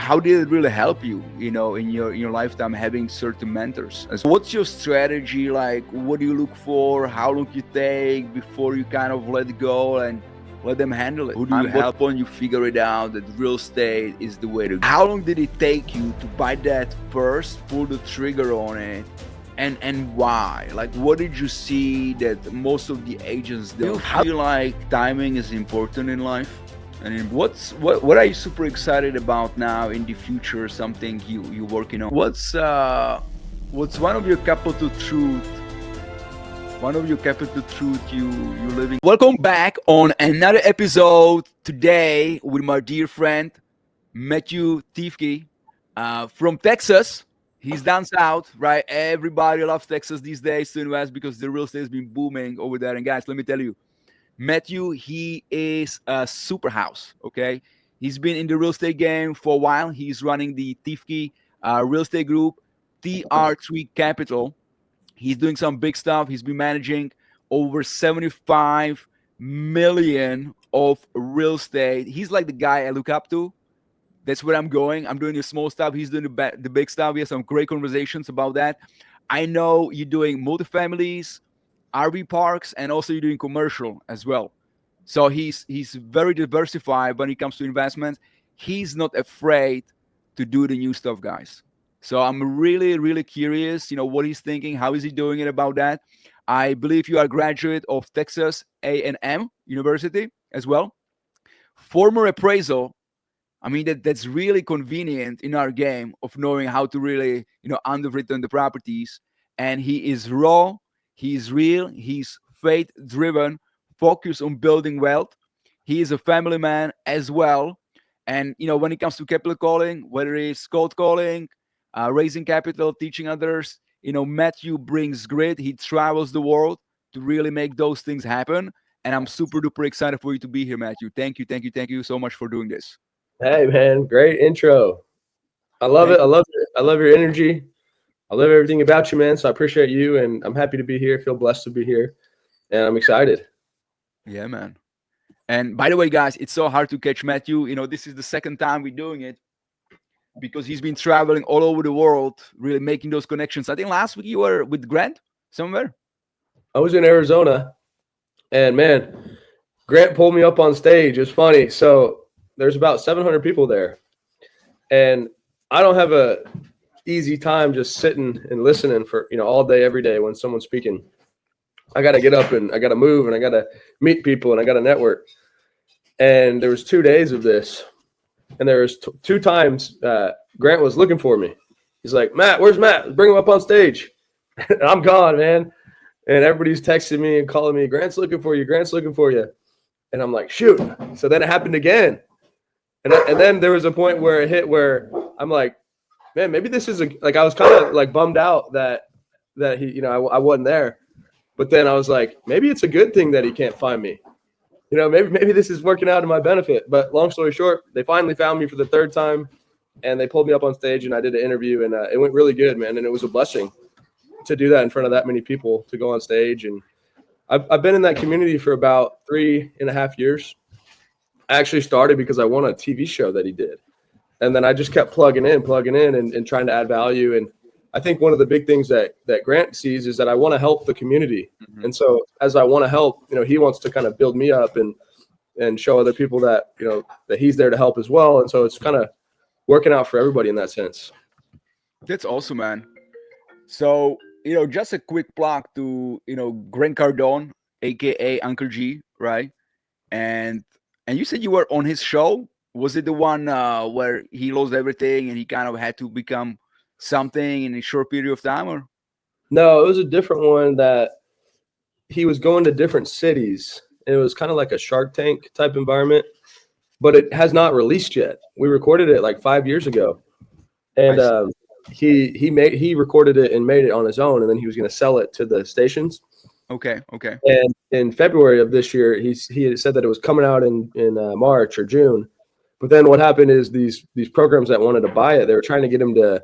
how did it really help you, in your lifetime having certain mentors? What's your strategy like? What do you look for? How long you take before you kind of let go and let them handle it? Who do you help on you figure it out that real estate is the way to go? How long did it take you to buy that first, pull the trigger on it? And why? Like, what did you see that most of the agents don't? Do you feel like timing is important in life? And what are you super excited about now in the future? Something you working on? What's one of your capital truth? One of your capital truth you living. Welcome back on another episode today with my dear friend Matthew Teifke from Texas. He's down south, right? Everybody loves Texas these days to invest because the real estate has been booming over there. And guys, let me tell you, Matthew, he is a super house, okay? He's been in the real estate game for a while. He's running the Teifke Real Estate Group, TR3 Capital. He's doing some big stuff. He's been managing over 75 million of real estate. He's like the guy I look up to. That's where I'm going. I'm doing the small stuff. He's doing the big stuff. We have some great conversations about that. I know you're doing multifamilies, RV parks, and also you're doing commercial as well. So he's very diversified when it comes to investments. He's not afraid to do the new stuff, guys. So I'm really, really curious, what he's thinking. How is he doing it about that? I believe you are a graduate of Texas A&M University as well. Former appraisal. I mean, that's really convenient in our game of knowing how to really, underwritten the properties. And he is raw, he's real, he's faith-driven, focused on building wealth. He is a family man as well. And, when it comes to capital calling, whether it's cold calling, raising capital, teaching others, Matthew brings grit. He travels the world to really make those things happen. And I'm super duper excited for you to be here, Matthew. Thank you so much for doing this. Hey man, great intro. I love it. I love it. I love your energy. I love everything about you, man. So I appreciate you, and I'm happy to be here. Feel blessed to be here, and I'm excited. Yeah, man. And by the way, guys, it's so hard to catch Matthew. This is the second time we're doing it because he's been traveling all over the world, really making those connections. I think last week you were with Grant somewhere. I was in Arizona, and man, Grant pulled me up on stage. It's funny. So there's about 700 people there, and I don't have a easy time just sitting and listening for all day every day when someone's speaking. I got to get up and I got to move and I got to meet people and I got to network. And there was 2 days of this, and there was two times Grant was looking for me. He's like, "Matt, where's Matt? Bring him up on stage." And I'm gone, man. And everybody's texting me and calling me, "Grant's looking for you. Grant's looking for you." And I'm like, shoot. So then it happened again. And then there was a point where it hit where I'm like, man, maybe this is I was kind of like bummed out that he, I wasn't there. But then I was like, maybe it's a good thing that he can't find me. Maybe this is working out in my benefit. But long story short, they finally found me for the third time, and they pulled me up on stage, and I did an interview, and it went really good, man. And it was a blessing to do that in front of that many people, to go on stage. And I've been in that community for about 3.5 years. I actually started because I won a TV show that he did. And then I just kept plugging in and trying to add value. And I think one of the big things that Grant sees is that I want to help the community. Mm-hmm. And so as I want to help, he wants to kind of build me up and show other people that, that he's there to help as well. And so it's kind of working out for everybody in that sense. That's awesome, man. So, just a quick plug to, Grant Cardone, AKA Uncle G, right? And you said you were on his show. Was it the one where he lost everything and he kind of had to become something in a short period of time? Or no, it was a different one that he was going to different cities. It was kind of like a Shark Tank type environment, but it has not released yet. We recorded it like 5 years ago, and he recorded it and made it on his own, and then he was going to sell it to the stations. Okay. And in February of this year, he had said that it was coming out in March or June. But then what happened is these programs that wanted to buy it, they were trying to get him to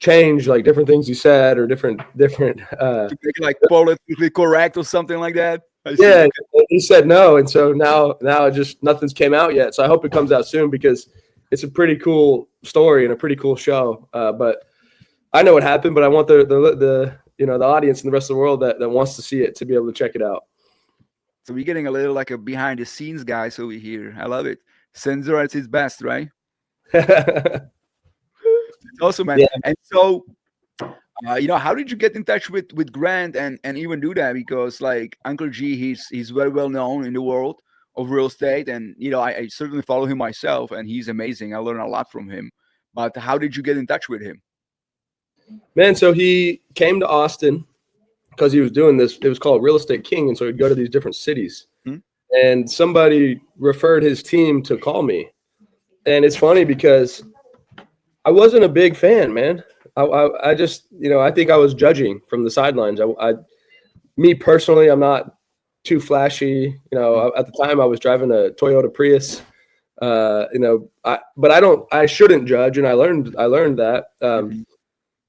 change like different things he said or different to make it like politically correct or something like that. Yeah, he said no, and so now just nothing's came out yet. So I hope it comes out soon because it's a pretty cool story and a pretty cool show. But I know what happened, but I want the the audience and the rest of the world that wants to see it to be able to check it out. So we're getting a little like a behind the scenes guys over here. I love it. Sensor at its best, right? It's awesome, man. Yeah. And so, how did you get in touch with Grant and even do that? Because like Uncle G, he's very well known in the world of real estate, and I certainly follow him myself, and he's amazing. I learn a lot from him. But how did you get in touch with him? Man, so he came to Austin because he was doing this. It was called Real Estate King, and so he'd go to these different cities. And somebody referred his team to call me. And it's funny because I wasn't a big fan, man. I just, I think I was judging from the sidelines. Me personally, I'm not too flashy. At the time I was driving a Toyota Prius. But I shouldn't judge, and I learned that.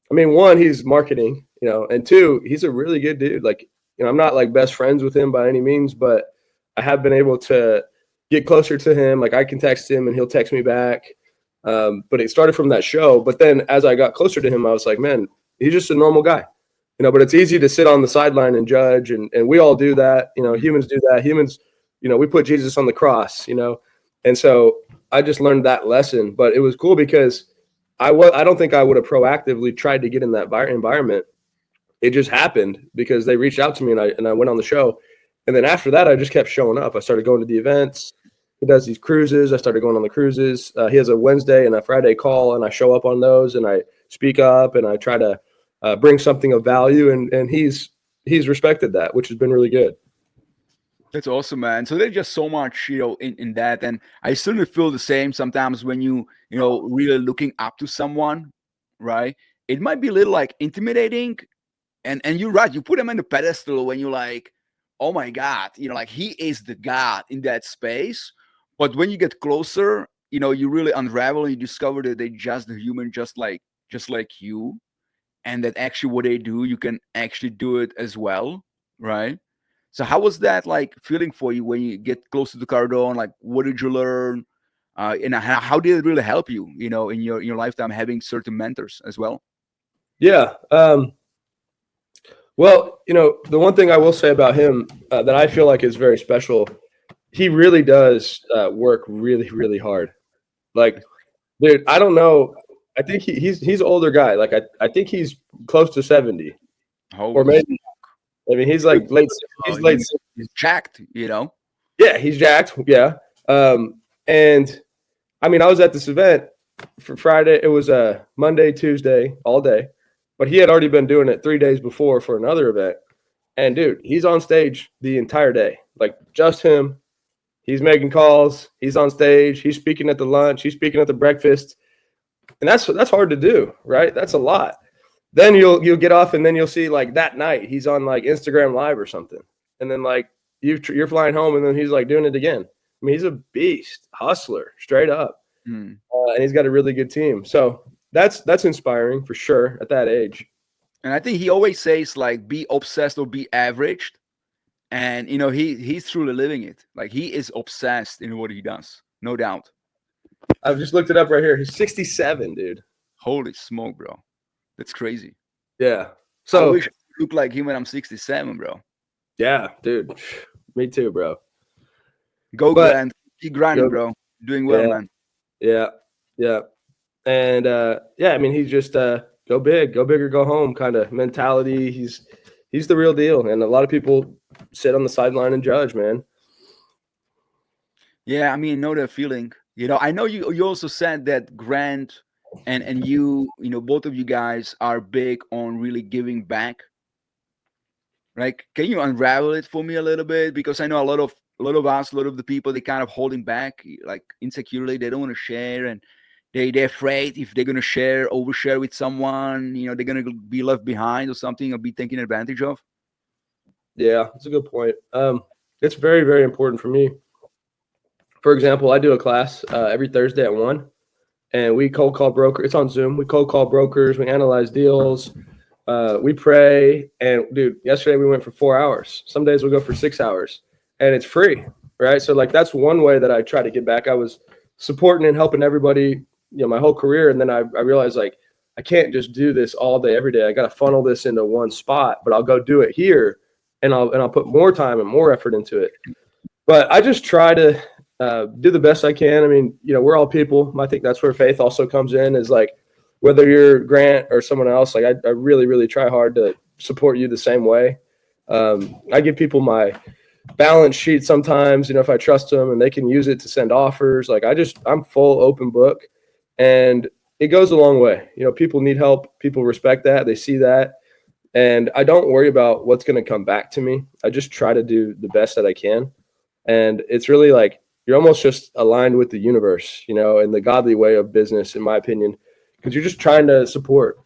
I mean, one, he's marketing, and two, he's a really good dude. Like, I'm not like best friends with him by any means, but I have been able to get closer to him. Like, I can text him and he'll text me back. But it started from that show. But then as I got closer to him, I was like, man, he's just a normal guy, but it's easy to sit on the sideline and judge. And we all do that. Humans do that. Humans, we put Jesus on the cross, and so I just learned that lesson. But it was cool because I don't think I would have proactively tried to get in that environment. It just happened because they reached out to me and I went on the show. And then after that, I just kept showing up. I started going to the events. He does these cruises. I started going on the cruises. He has a Wednesday and a Friday call, and I show up on those and I speak up and I try to bring something of value. And he's respected that, which has been really good. That's awesome, man. So there's just so much, in that. And I certainly feel the same sometimes when really looking up to someone, right? It might be a little like intimidating. And you're right. You put him on the pedestal when you're like, oh my God, like he is the God in that space. But when you get closer, you really unravel and you discover that they're just a human, just like you. And that actually what they do, you can actually do it as well, right? So how was that like feeling for you when you get close to the Cardone? Like, what did you learn? And how did it really help you, in your lifetime, having certain mentors as well? Yeah. Well, the one thing I will say about him that I feel like is very special, he really does work really, really hard. Like, dude, I don't know. I think he's an older guy. Like, I think he's close to 70. Or maybe, I mean, he's like late. He's jacked, Yeah, he's jacked. Yeah. And I mean, I was at this event for Friday. It was a Monday, Tuesday, all day. But he had already been doing it 3 days before for another event. And, dude, he's on stage the entire day. Like, just him. He's making calls. He's on stage. He's speaking at the lunch. He's speaking at the breakfast. And that's hard to do, right? That's a lot. Then you'll get off, and then you'll see, like, that night he's on, like, Instagram Live or something. And then, like, you're flying home, and then he's, like, doing it again. I mean, he's a beast, hustler, straight up. And he's got a really good team. So that's inspiring for sure at that age. And I think he always says, like, be obsessed or be averaged. And, he's truly living it. Like, he is obsessed in what he does. No doubt. I've just looked it up right here. He's 67, dude. Holy smoke, bro. That's crazy. Yeah. So I wish I look like him when I'm 67, bro. Yeah, dude. Me too, bro. Go grind. Keep grinding, bro. Doing well, man. Yeah. Yeah. And I mean, he's just go big, go big or go home kind of mentality. He's the real deal. And a lot of people sit on the sideline and judge, man. Yeah, I mean, know that feeling. I know you also said that Grant and you, both of you guys are big on really giving back. Like, can you unravel it for me a little bit? Because I know a lot of the people, they kind of holding back, like insecurely. They don't want to share, and they're afraid if they're going to overshare with someone, they're going to be left behind or something, or be taken advantage of. Yeah, that's a good point. It's very, very important for me. For example, I do a class every Thursday at 1, and we cold call brokers. It's on Zoom. We cold call brokers. We analyze deals. We pray. And, dude, yesterday we went for 4 hours. Some days we'll go for 6 hours, and it's free, right? So, like, that's one way that I try to get back. I was supporting and helping everybody, my whole career. And then I realized like, I can't just do this all day, every day. I got to funnel this into one spot, but I'll go do it here and I'll put more time and more effort into it. But I just try to do the best I can. I mean, we're all people. I think that's where faith also comes in, is like, whether you're Grant or someone else, like I really, really try hard to support you the same way. I give people my balance sheet sometimes, if I trust them and they can use it to send offers. Like I'm full open book, and it goes a long way. People need help. People respect that. They see that. And I don't worry about what's going to come back to me. I just try to do the best that I can. And it's really like, you're almost just aligned with the universe, in the godly way of business, in my opinion, because you're just trying to support.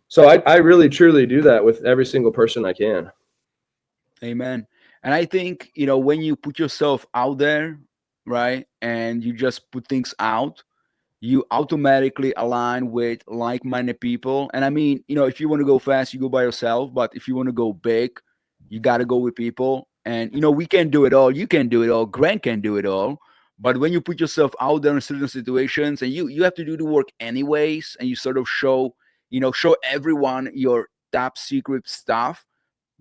So I really, truly do that with every single person I can. Amen. And I think, when you put yourself out there, right, and you just put things out, you automatically align with like-minded people. And I mean, if you want to go fast, you go by yourself. But if you want to go big, you got to go with people. And, we can do it all. You can do it all. Grant can do it all. But when you put yourself out there in certain situations, and you have to do the work anyways, and you sort of show everyone your top secret stuff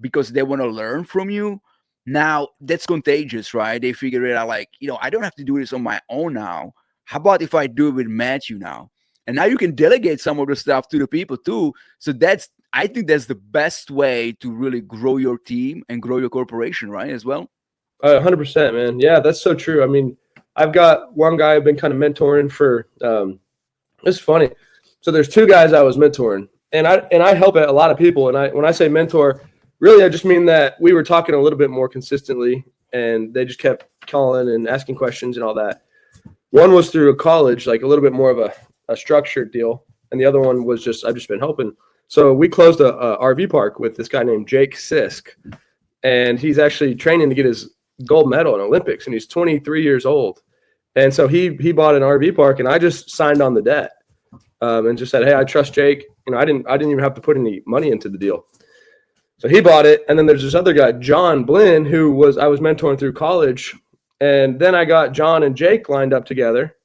because they want to learn from you. Now that's contagious, right? They figure it out like, I don't have to do this on my own now. How about if I do it with Matthew now? And now you can delegate some of the stuff to the people too. So I think that's the best way to really grow your team and grow your corporation, right? As well. 100%, man. Yeah, that's so true. I mean, I've got one guy I've been kind of mentoring for. It's funny. So there's two guys I was mentoring, and I help a lot of people. And when I say mentor, really I just mean that we were talking a little bit more consistently, and they just kept calling and asking questions and all that. One was through a college, like a little bit more of a structured deal. And the other one was I've just been helping. So we closed a RV park with this guy named Jake Sisk. And he's actually training to get his gold medal in Olympics. And he's 23 years old. And so he bought an RV park, and I just signed on the debt and just said, hey, I trust Jake. I didn't even have to put any money into the deal. So he bought it. And then there's this other guy, John Blinn, I was mentoring through college. And then I got John and Jake lined up together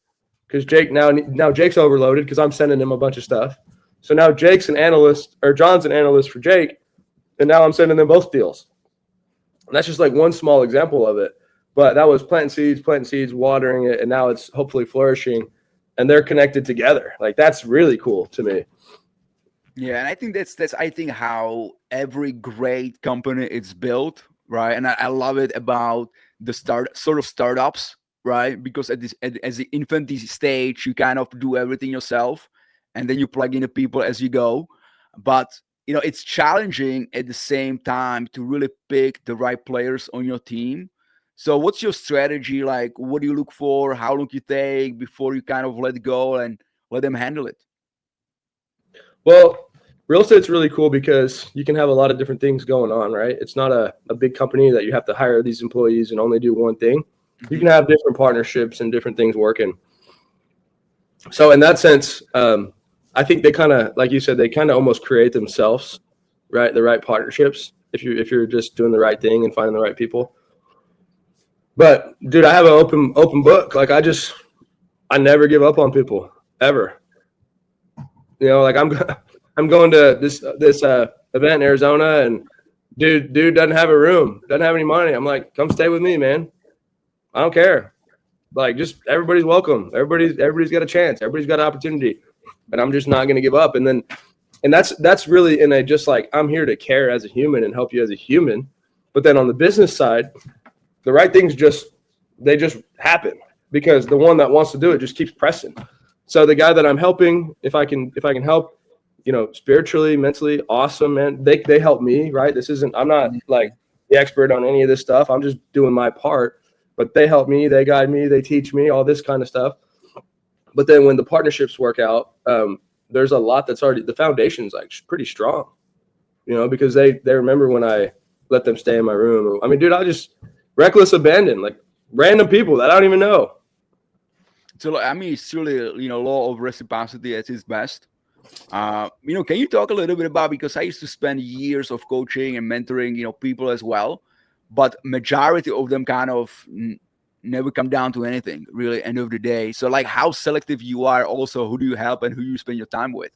because Jake now Jake's overloaded because I'm sending him a bunch of stuff. So now John's an analyst for Jake, and now I'm sending them both deals. And that's just like one small example of it. But that was planting seeds, watering it, and now it's hopefully flourishing, and they're connected together. Like that's really cool to me. Yeah, and I think that's how every great company is built, right? And I love it about the startups, right? Because as the infancy stage, you kind of do everything yourself, and then you plug in the people as you go. But it's challenging at the same time to really pick the right players on your team. So what's your strategy? Like, what do you look for? How long you take before you kind of let go and let them handle it? Well, real estate's really cool because you can have a lot of different things going on, right? It's not a big company that you have to hire these employees and only do one thing. You can have different partnerships and different things working. So in that sense, I think they kind of, like you said, they kind of almost create themselves, right? The right partnerships if you're just doing the right thing and finding the right people. But dude, I have an open book. Like I never give up on people ever. Like I'm going to this event in Arizona, and dude doesn't have a room, doesn't have any money. I'm like, come stay with me, man. I don't care. Like, just everybody's welcome. Everybody's got a chance. Everybody's got an opportunity, but I'm just not going to give up. And that's really in a, just like, I'm here to care as a human and help you as a human. But then on the business side, the right things they just happen because the one that wants to do it just keeps pressing. So the guy that I'm helping, if I can help, spiritually, mentally, awesome, man. They help me, right? I'm not like the expert on any of this stuff. I'm just doing my part, but they help me, they guide me, they teach me all this kind of stuff. But then when the partnerships work out, there's a lot that's already, the foundation's like pretty strong, because they remember when I let them stay in my room. I mean, dude, I just reckless abandon, like random people that I don't even know. So, I mean, it's really, law of reciprocity at its best. Can you talk a little bit about, because I used to spend years of coaching and mentoring, people as well, but majority of them kind of never come down to anything really end of the day. So like how selective you are, also who do you help and who you spend your time with?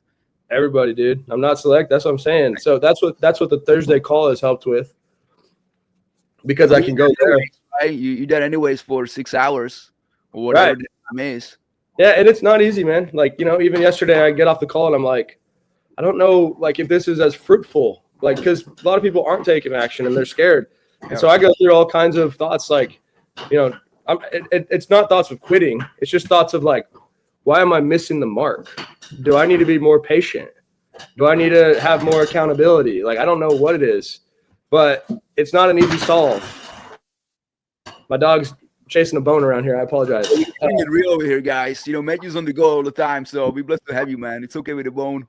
Everybody, dude. I'm not select. That's what I'm saying. So that's what the Thursday call has helped with, because I can go there. Right? You did anyways for 6 hours or whatever Right. the time is. Yeah, and it's not easy, man. Like, you know, even yesterday I get off the call and I'm like, I don't know, like, if this is as fruitful, like, because a lot of people aren't taking action and they're scared. And so I go through all kinds of thoughts, like, you know, it's not thoughts of quitting. It's just thoughts of like, why am I missing the mark? Do I need to be more patient? Do I need to have more accountability? Like, I don't know what it is, but it's not an easy solve. My dog's chasing a bone around here. I apologize. You're keeping it real over here, guys. You know, Matthew's on the go all the time, so we're blessed to have you, man. It's okay with the bone.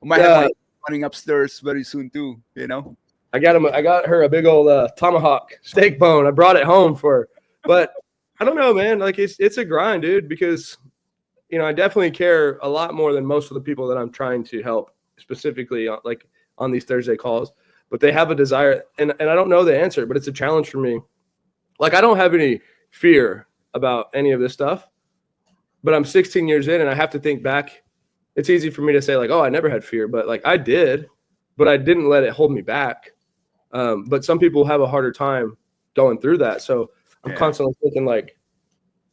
I might have my running upstairs very soon too, you know. I got her a big old tomahawk steak bone. I brought it home for her. But I don't know, man. Like, it's a grind, dude, because, you know, I definitely care a lot more than most of the people that I'm trying to help, specifically like on these Thursday calls. But they have a desire, and I don't know the answer, but it's a challenge for me. Like, I don't have any fear about any of this stuff, but I'm 16 years in and I have to think back. It's easy for me to say like, oh, I never had fear, but like I did, but I didn't let it hold me back. But some people have a harder time going through that. So I'm constantly thinking like,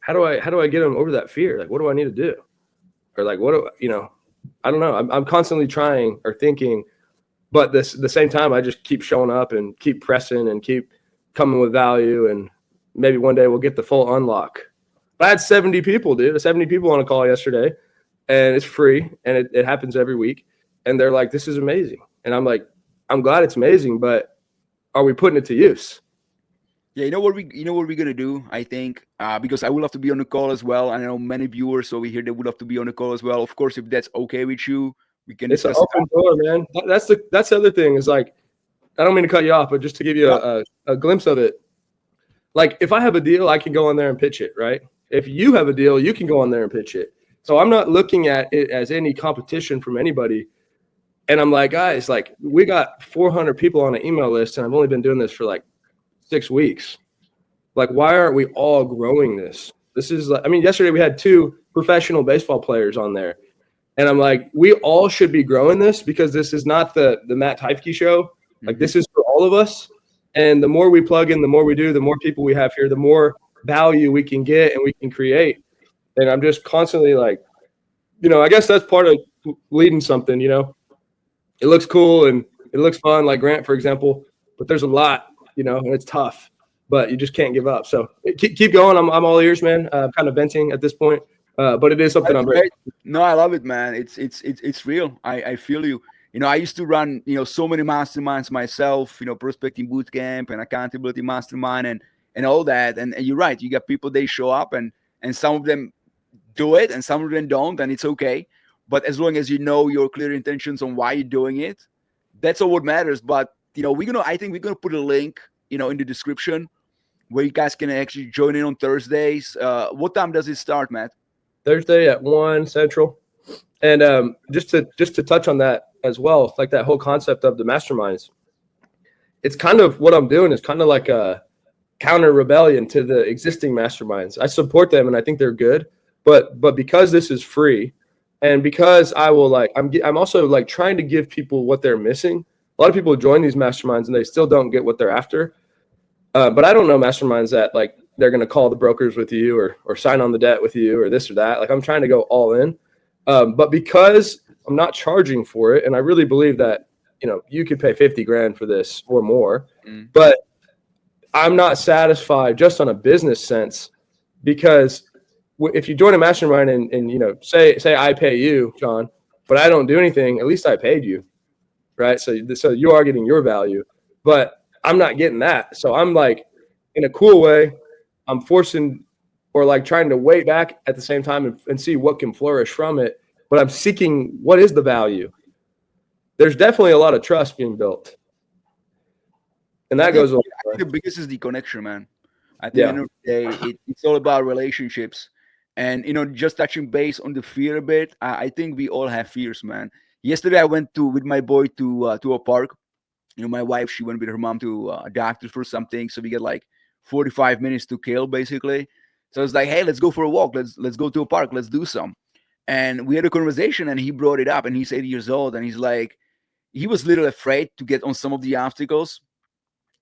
how do I get them over that fear? Like, what do I need to do? Or like, I don't know. I'm constantly trying or thinking, but the same time, I just keep showing up and keep pressing and keep coming with value. And maybe one day we'll get the full unlock. But I had 70 people, dude. 70 people on a call yesterday, and it's free, and it happens every week. And they're like, this is amazing. And I'm like, I'm glad it's amazing, but are we putting it to use? Yeah, you know what we're gonna do, I think, because I would love to be on the call as well. I know many viewers over here that would love to be on the call as well. Of course, if that's okay with you, we can It's an discuss. open door, man. That's the other thing is like, I don't mean to cut you off, but just to give you a glimpse of it. Like, if I have a deal, I can go on there and pitch it, right? If you have a deal, you can go on there and pitch it. So I'm not looking at it as any competition from anybody. And I'm like, guys, like, we got 400 people on an email list, and I've only been doing this for like 6 weeks. Like, why aren't we all growing this? This is like, I mean, yesterday we had 2 professional baseball players on there. And I'm like, we all should be growing this, because this is not the Matt Teifke show. Like, this is for all of us. And the more we plug in, the more we do, the more people we have here, the more value we can get and we can create. And I'm just constantly like, you know, I guess that's part of leading something, you know. It looks cool and it looks fun, like Grant, for example, but there's a lot, you know, and it's tough, but you just can't give up. So keep going. I'm all ears, man. I'm kind of venting at this point, but it is something I'm very. No, I love it, man. It's real. I feel you. You know, I used to run, you know, so many masterminds myself, you know, prospecting bootcamp and accountability mastermind and all that. And you're right. You got people, they show up and some of them do it and some of them don't, and it's okay. But as long as you know your clear intentions on why you're doing it, that's all what matters. But, you know, I think we're going to put a link, you know, in the description where you guys can actually join in on Thursdays. What time does it start, Matt? Thursday at 1 Central. And just to touch on that as well, like that whole concept of the masterminds, it's kind of what I'm doing is kind of like a counter rebellion to the existing masterminds. I support them and I think they're good, but because this is free, and because I will like, I'm also like trying to give people what they're missing. A lot of people join these masterminds and they still don't get what they're after. But I don't know masterminds that like they're going to call the brokers with you or sign on the debt with you or this or that. Like, I'm trying to go all in. But because I'm not charging for it, and I really believe that, you know, you could pay 50 grand for this or more, but I'm not satisfied just on a business sense, because if you join a mastermind and you know, say I pay you, John, but I don't do anything, at least I paid you, right? So you are getting your value, but I'm not getting that. So I'm like, in a cool way, I'm forcing or like trying to wait back at the same time and see what can flourish from it. But I'm seeking what is the value. There's definitely a lot of trust being built. And that goes I think the biggest is the connection, man. At the end of the day, it's all about relationships. And, you know, just touching base on the fear a bit, I think we all have fears, man. Yesterday, I went with my boy to a park. You know, my wife, she went with her mom to a doctor for something. So we get like 45 minutes to kill, basically. So it's like, hey, let's go for a walk. Let's go to a park. Let's do some. And we had a conversation, and he brought it up. And he's 80 years old, and he's like, he was a little afraid to get on some of the obstacles,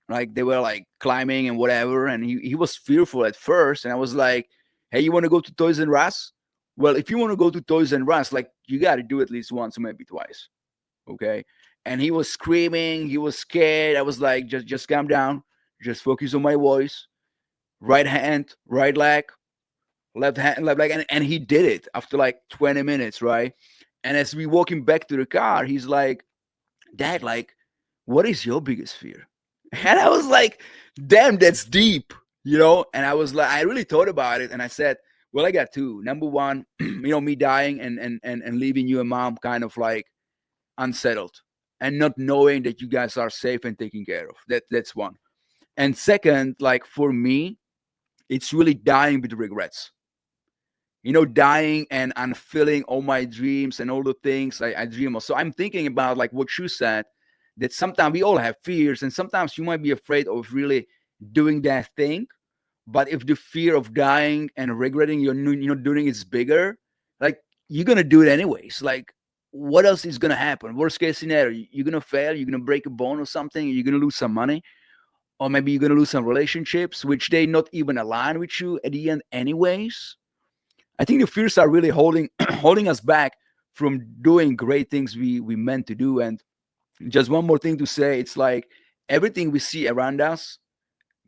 like they were like climbing and whatever, and he was fearful at first. And I was like, hey, you want to go to Toys and Us? Well, if you want to go to Toys and Us, like, you got to do at least once or maybe twice. Okay. And he was screaming, he was scared. I was like, just calm down, just focus on my voice. Right hand, right leg, left hand, left leg. And he did it after like 20 minutes, right? And as we walking back to the car, he's like, Dad, like, what is your biggest fear? And I was like, damn, that's deep, you know? And I was like, I really thought about it. And I said, well, I got two. Number one, me dying and leaving you and mom kind of like unsettled and not knowing that you guys are safe and taken care of. That's one. And second, like for me, it's really dying with regrets. Dying and unfilling all my dreams and all the things I dream of. So I'm thinking about like what you said, that sometimes we all have fears, and sometimes you might be afraid of really doing that thing. But if the fear of dying and regretting you're doing is bigger, like, you're gonna do it anyways. Like, what else is gonna happen? Worst case scenario, you're gonna fail, you're gonna break a bone or something, you're gonna lose some money, or maybe you're gonna lose some relationships, which they not even align with you at the end anyways. I think the fears are really holding holding us back from doing great things we meant to do. And just one more thing to say, it's like everything we see around us,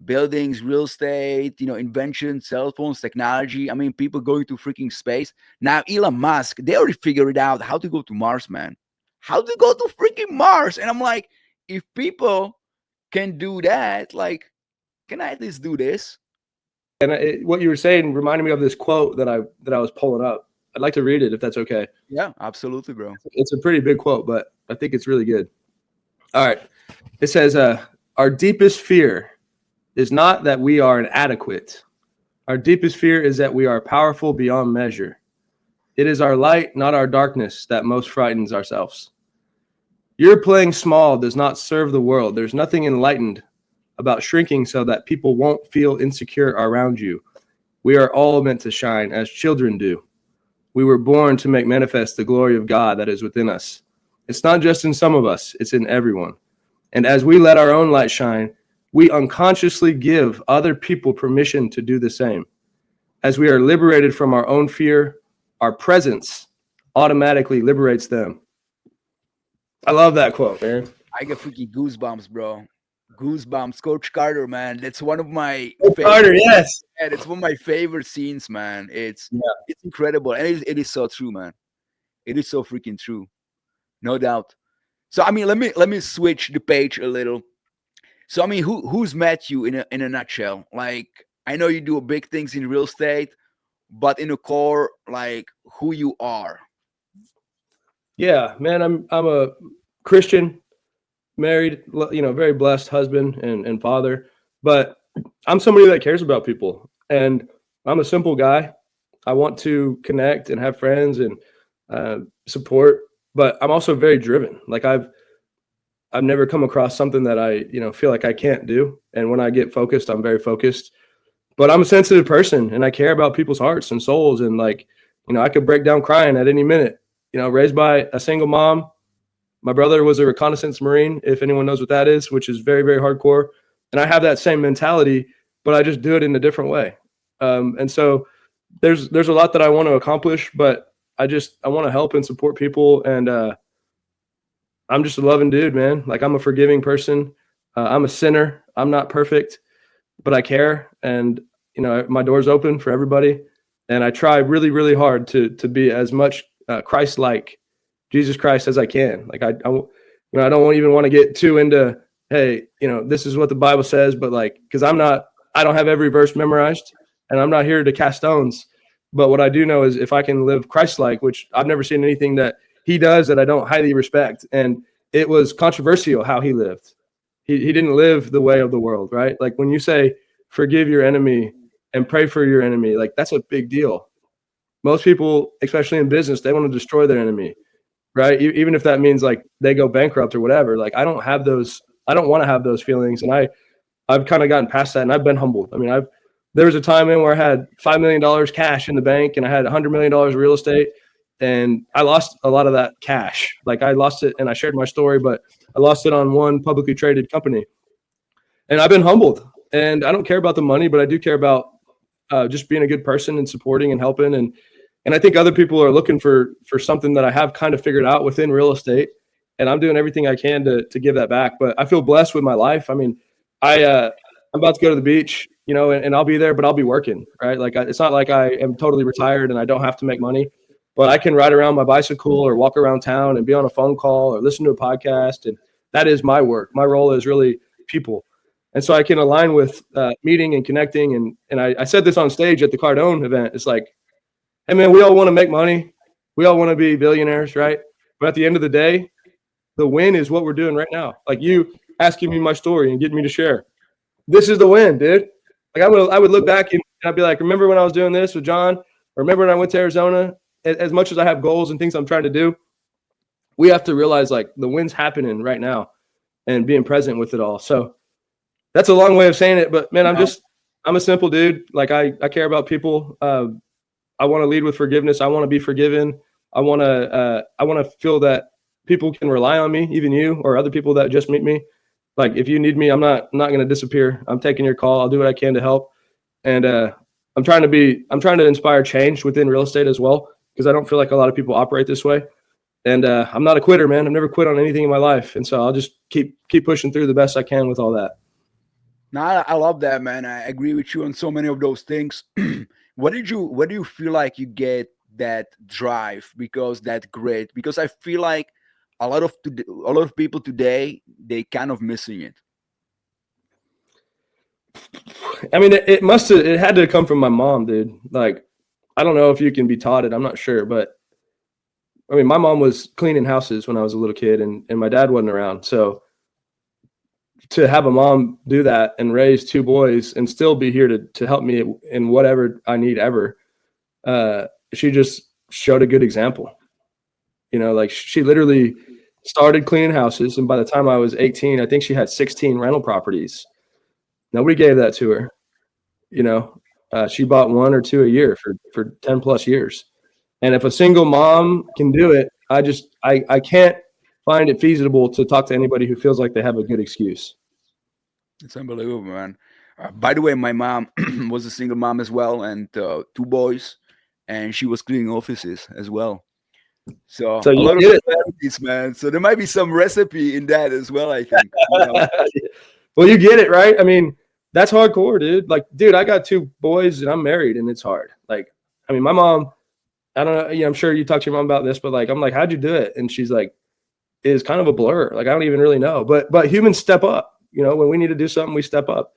buildings, real estate, inventions, cell phones, technology. I mean, people going to freaking space. Now, Elon Musk, they already figured out how to go to Mars, man. How to go to freaking Mars. And I'm like, if people can do that, like, can I at least do this? And what you were saying reminded me of this quote that I was pulling up. I'd like to read it if that's okay. Yeah, absolutely, bro. It's a pretty big quote, but I think it's really good. All right. It says, our deepest fear is not that we are inadequate. Our deepest fear is that we are powerful beyond measure. It is our light, not our darkness, that most frightens ourselves. Your playing small does not serve the world. There's nothing enlightened about shrinking so that people won't feel insecure around you. We are all meant to shine as children do. We were born to make manifest the glory of God that is within us. It's not just in some of us, it's in everyone. And as we let our own light shine, we unconsciously give other people permission to do the same. As we are liberated from our own fear, our presence automatically liberates them. I love that quote, man. I get freaking goosebumps, bro. Goosebumps. Coach Carter, man. That's one of my Carter, yes. Yeah, it's one of my favorite scenes, man. It's incredible. And it is so true, man. It is so freaking true. No doubt. So I mean, let me switch the page a little. So I mean, who's Matthew in a nutshell? Like, I know you do big things in real estate, but in the core, like, who you are. Yeah, man, I'm a Christian, married, very blessed husband and father, but I'm somebody that cares about people, and I'm a simple guy. I want to connect and have friends and support, but I'm also very driven. Like, I've never come across something that I, feel like I can't do. And when I get focused, I'm very focused, but I'm a sensitive person and I care about people's hearts and souls. And like, I could break down crying at any minute, raised by a single mom. My brother was a reconnaissance Marine, if anyone knows what that is, which is very, very hardcore. And I have that same mentality, but I just do it in a different way. And so there's a lot that I want to accomplish, but I want to help and support people. And I'm just a loving dude, man. Like, I'm a forgiving person. I'm a sinner. I'm not perfect, but I care. And, my door's open for everybody. And I try really, really hard to be as much Christ-like, Jesus Christ, as I can. Like, I don't even want to get too into, hey, this is what the Bible says, but like, because I don't have every verse memorized, and I'm not here to cast stones. But what I do know is if I can live Christ-like, which I've never seen anything that he does that I don't highly respect. And it was controversial how he lived. He didn't live the way of the world, right? Like, when you say forgive your enemy and pray for your enemy, like, that's a big deal. Most people, especially in business, they want to destroy their enemy, right? Even if that means like they go bankrupt or whatever. Like, I don't want to have those feelings. And I've kind of gotten past that, and I've been humbled. I mean, there was a time in where I had $5 million cash in the bank and I had $100 million real estate, and I lost a lot of that cash. Like I lost it, and I shared my story, but I lost it on one publicly traded company. And I've been humbled, and I don't care about the money, but I do care about just being a good person and supporting and helping. And I think other people are looking for something that I have kind of figured out within real estate, and I'm doing everything I can to give that back. But I feel blessed with my life. I mean, I'm about to go to the beach, and I'll be there, but I'll be working, right? Like it's not like I am totally retired and I don't have to make money, but I can ride around my bicycle or walk around town and be on a phone call or listen to a podcast. And that is my work. My role is really people. And so I can align with meeting and connecting. And I said this on stage at the Cardone event. It's like, hey, man, we all want to make money. We all want to be billionaires, right? But at the end of the day, the win is what we're doing right now. Like you asking me my story and getting me to share. This is the win, dude. Like I would look back and I'd be like, remember when I was doing this with John? Or remember when I went to Arizona? As much as I have goals and things I'm trying to do, we have to realize like the win's happening right now and being present with it all. So that's a long way of saying it, but man, I'm a simple dude. Like I care about people. I want to lead with forgiveness. I want to be forgiven. I want to feel that people can rely on me, even you or other people that just meet me. Like if you need me, I'm not going to disappear. I'm taking your call. I'll do what I can to help. And I'm trying to inspire change within real estate as well, because I don't feel like a lot of people operate this way. And I'm not a quitter, man. I've never quit on anything in my life. And so I'll just keep pushing through the best I can with all that. No, I love that, man. I agree with you on so many of those things. Where do you feel like you get that drive? Because that grit? Because I feel like a lot of people today, they kind of missing it. I mean, it had to come from my mom, dude. Like, I don't know if you can be taught it. I'm not sure, but I mean, my mom was cleaning houses when I was a little kid, and my dad wasn't around. So to have a mom do that and raise two boys and still be here to help me in whatever I need ever, she just showed a good example. Like she literally started cleaning houses, and by the time I was 18, I think she had 16 rental properties. Nobody gave that to her. She bought one or two a year for 10 plus years. And if a single mom can do it, I can't find it feasible to talk to anybody who feels like they have a good excuse. It's unbelievable, man. By the way, my mom was a single mom as well, and two boys, and she was cleaning offices as well. So a lot of similarities, man. So there might be some recipe in that as well, I think. Well, you get it, right? I mean, that's hardcore, dude. Like, dude, I got two boys and I'm married, and it's hard. Like, I mean, my mom, I don't know. I'm sure you talked to your mom about this, but like, I'm like, how'd you do it? And she's like, it's kind of a blur. Like, I don't even really know. But humans step up. When we need to do something, we step up.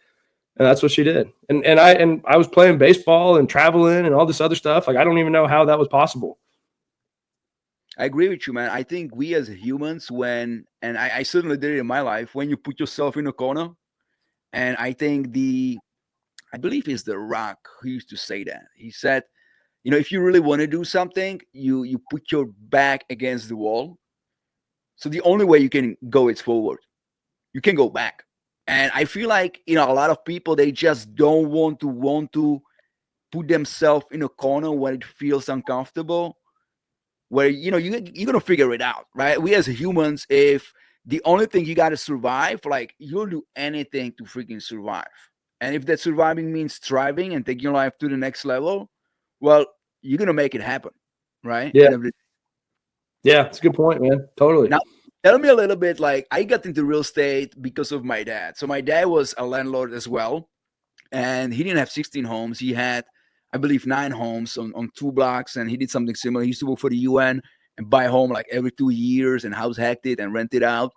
And that's what she did. And I was playing baseball and traveling and all this other stuff. Like, I don't even know how that was possible. I agree with you, man. I think we as humans, and I certainly did it in my life, when you put yourself in a corner, and I think I believe it's The Rock who used to say that. He said, if you really want to do something, you put your back against the wall. So the only way you can go is forward. You can go back. And I feel like, a lot of people, they just don't want to put themselves in a corner where it feels uncomfortable, where, you're going to figure it out, right? We as humans, if the only thing you got to survive, like, you'll do anything to freaking survive. And if that surviving means striving and taking your life to the next level, well, you're going to make it happen, right? Yeah. Yeah, it's a good point, man. Totally. Now, tell me a little bit, like, I got into real estate because of my dad. So my dad was a landlord as well, and he didn't have 16 homes. He had, I believe, 9 homes on 2 blocks, and he did something similar. He used to work for the UN and buy a home like every 2 years and house hacked it and rent it out.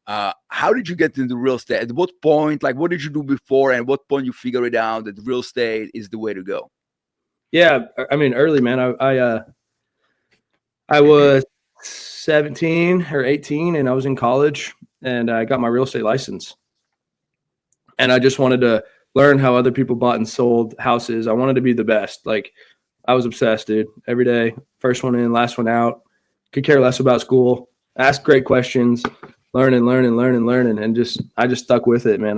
How did you get into real estate? At what point, like, what did you do before, and what point you figure it out that real estate is the way to go? Yeah, I mean, early, man. I was 17 or 18, and I was in college, and I got my real estate license. And I just wanted to learn how other people bought and sold houses. I wanted to be the best. Like, I was obsessed, dude. Every day, first one in, last one out. Could care less about school. Ask great questions. Learn, and I just stuck with it, man.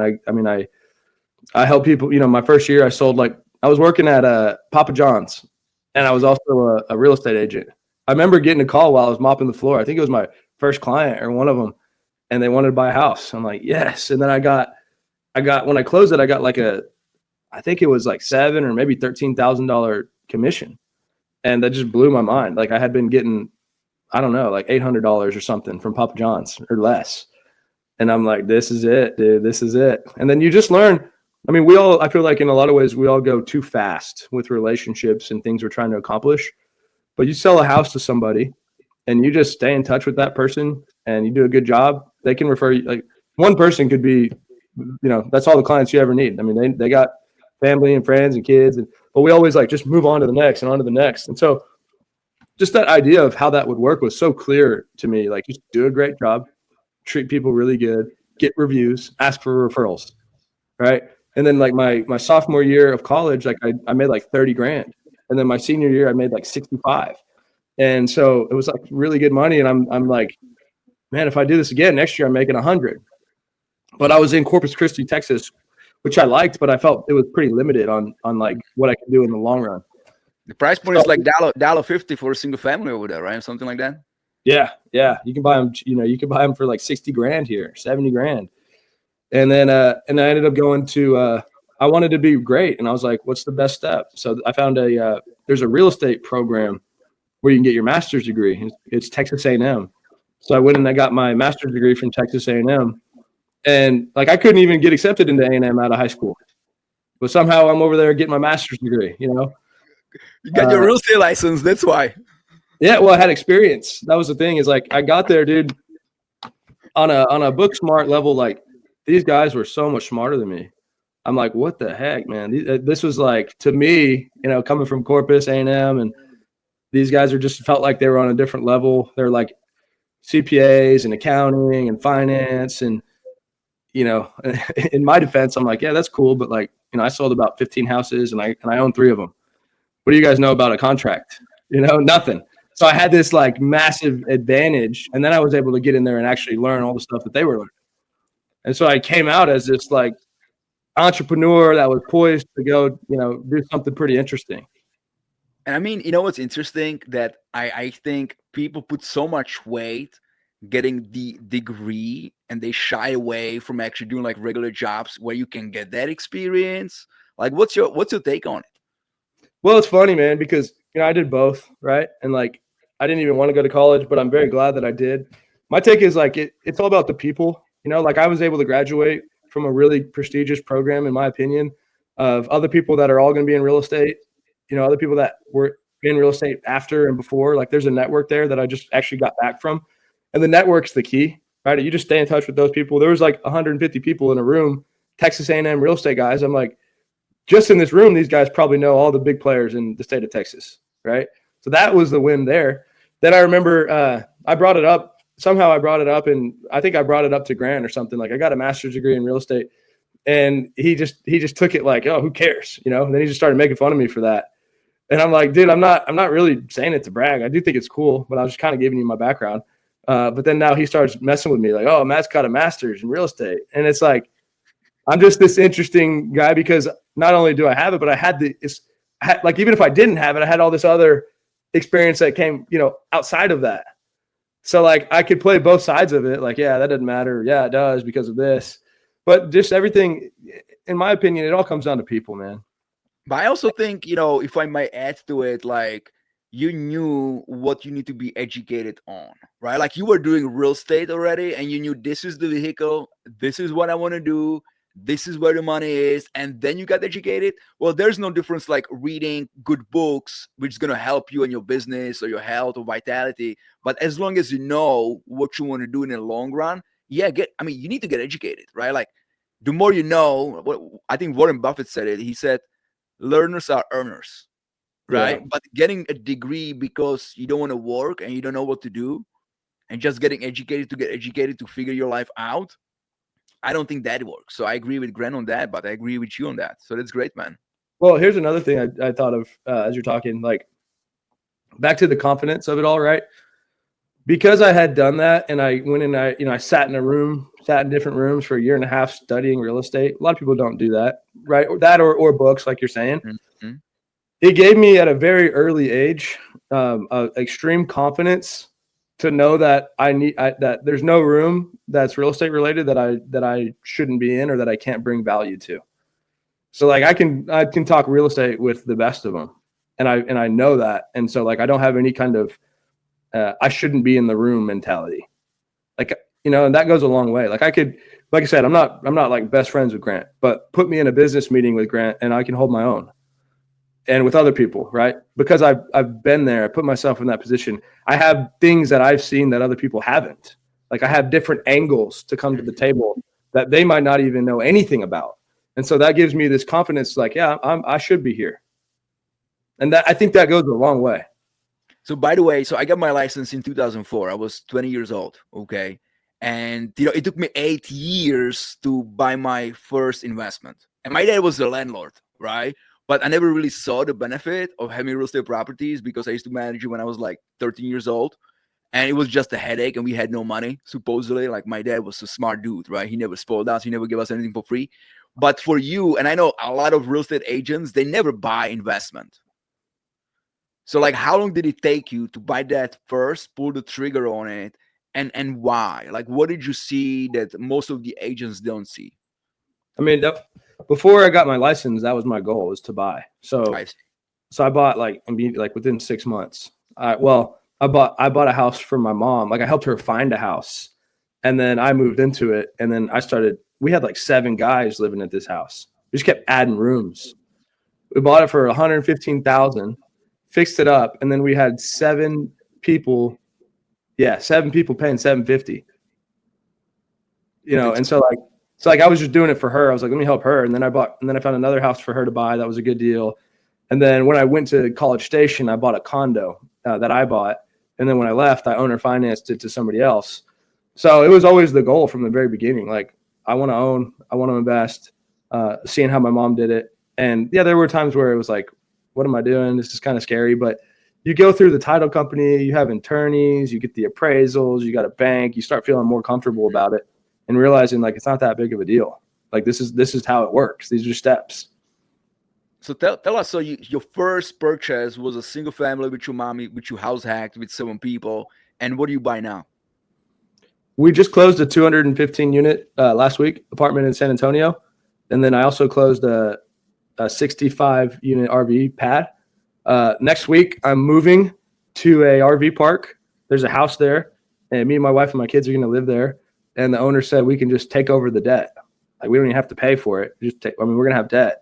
I help people. My first year I sold like I was working at Papa John's, and I was also a real estate agent. I remember getting a call while I was mopping the floor. I think it was my first client or one of them, and they wanted to buy a house. I'm like, yes. And then I got when I closed it, I got like I think it was like $7,000 or maybe $13,000 commission, and that just blew my mind. Like I had been getting, I don't know, like $800 or something from Papa John's or less, and I'm like, this is it, dude. This is it. And then you just learn. I mean, I feel like in a lot of ways, we all go too fast with relationships and things we're trying to accomplish. But you sell a house to somebody and you just stay in touch with that person and you do a good job, they can refer you. Like one person could be, that's all the clients you ever need. I mean, they got family and friends and kids, but we always like just move on to the next and on to the next. And so just that idea of how that would work was so clear to me. Like just do a great job, treat people really good, get reviews, ask for referrals. Right. And then like my sophomore year of college, like I made like 30 grand. And then my senior year, I made like 65. And so it was like really good money. And I'm like, man, if I do this again next year, I'm making 100. But I was in Corpus Christi, Texas, which I liked, but I felt it was pretty limited on like what I could do in the long run. The price point is like $1.50 for a single family over there, right? Something like that. Yeah. You can buy them, you can buy them for like 60 grand here, 70 grand. And then I ended up going to I wanted to be great, and I was like, what's the best step? So I found there's a real estate program where you can get your master's degree. It's Texas A&M. So I went and I got my master's degree from Texas A&M, and like I couldn't even get accepted into A&M out of high school, but somehow I'm over there getting my master's degree. You got your real estate license. That's why. Yeah, well, I had experience. That was the thing. Is like I got there, dude, on a book smart level. Like these guys were so much smarter than me. I'm like, what the heck, man? This was like, to me, coming from Corpus, A&M, and these guys just felt like they were on a different level. They're like CPAs and accounting and finance. And, in my defense, I'm like, yeah, that's cool. But like, I sold about 15 houses and I own 3 of them. What do you guys know about a contract? Nothing. So I had this like massive advantage. And then I was able to get in there and actually learn all the stuff that they were learning. And so I came out as this like entrepreneur that was poised to go, do something pretty interesting. And I mean, what's interesting that I think people put so much weight getting the degree and they shy away from actually doing like regular jobs where you can get that experience. Like, what's your take on it? Well, it's funny, man, because I did both, right? And like I didn't even want to go to college, but I'm very glad that I did. My take is like it's all about the people. Like I was able to graduate from a really prestigious program, in my opinion, of other people that are all going to be in real estate, other people that were in real estate after and before. Like there's a network there that I just actually got back from. And the network's the key, right? You just stay in touch with those people. There was like 150 people in a room, Texas A&M real estate guys. I'm like, just in this room, these guys probably know all the big players in the state of Texas, right? So that was the win there. Then I remember I brought it up. Somehow I brought it up, and I think I brought it up to Grant or something. Like I got a master's degree in real estate, and he just took it like, oh, who cares, And then he just started making fun of me for that. And I'm like, dude, I'm not really saying it to brag. I do think it's cool, but I was just kind of giving you my background. But then now he starts messing with me like, oh, Matt's got a master's in real estate, and it's like I'm just this interesting guy because not only do I have it, but I had like even if I didn't have it, I had all this other experience that came, outside of that. So like I could play both sides of it. Like, yeah, that doesn't matter. Yeah, it does because of this. But just everything, in my opinion, it all comes down to people, man. But I also think, if I might add to it, like you knew what you need to be educated on, right? Like you were doing real estate already and you knew this is the vehicle. This is what I want to do. This is where the money is. And then you got educated. Well, there's no difference like reading good books, which is going to help you in your business or your health or vitality. But as long as you know what you want to do in the long run, you need to get educated, right? Like the more you know, I think Warren Buffett said it. He said, learners are earners, right? Yeah. But getting a degree because you don't want to work and you don't know what to do and just getting educated to get educated to figure your life out, I don't think that works. So I agree with Grant on that, but I agree with you on that. So that's great, man. Well, here's another thing I thought of as you're talking, like back to the confidence of it all, right? Because I had done that and I went and I sat in different rooms for a year and a half studying real estate. A lot of people don't do that, right? Or books, like you're saying. Mm-hmm. It gave me at a very early age extreme confidence to know that that there's no room that's real estate related that I shouldn't be in or that I can't bring value to. So like I can talk real estate with the best of them, and I know that, and so like I don't have any kind of I shouldn't be in the room mentality. Like, and that goes a long way. Like like I said, I'm not like best friends with Grant, but put me in a business meeting with Grant and I can hold my own. And with other people, right? Because I've been there, I put myself in that position. I have things that I've seen that other people haven't. Like I have different angles to come to the table that they might not even know anything about. And so that gives me this confidence, like, yeah, I should be here. And that I think that goes a long way. So by the way, so I got my license in 2004. I was 20 years old. Okay. And it took me 8 years to buy my first investment. And my dad was the landlord, right? But I never really saw the benefit of having real estate properties because I used to manage it when I was like 13 years old. And it was just a headache and we had no money, supposedly. Like my dad was a smart dude, right? He never spoiled us. He never gave us anything for free. But for you, and I know a lot of real estate agents, they never buy investment. So like how long did it take you to buy that first, pull the trigger on it, and why? Like what did you see that most of the agents don't see? I mean, before I got my license, that was my goal, was to buy. So I bought like within 6 months. I bought a house for my mom. Like I helped her find a house, and then I moved into it. And then we had like 7 guys living at this house. We just kept adding rooms. We bought it for $115,000, fixed it up, and then we had 7 people. Yeah, 7 people paying $750. And so I was just doing it for her. I was like, let me help her. And then I found another house for her to buy. That was a good deal. And then when I went to College Station, I bought a condo that I bought. And then when I left, I owner financed it to somebody else. So it was always the goal from the very beginning. Like I want to own, I want to invest, seeing how my mom did it. And yeah, there were times where it was like, what am I doing? This is kind of scary, but you go through the title company, you have attorneys, you get the appraisals, you got a bank, you start feeling more comfortable about it and realizing like it's not that big of a deal. Like this is how it works. These are steps. So tell us, so your first purchase was a single family with your mommy, which you house hacked with 7 people. And what do you buy now? We just closed a 215 unit last week apartment in San Antonio. And then I also closed a 65 unit RV pad. Next week, I'm moving to a RV park. There's a house there, and me and my wife and my kids are going to live there. And the owner said we can just take over the debt. Like we don't even have to pay for it. We're going to have debt.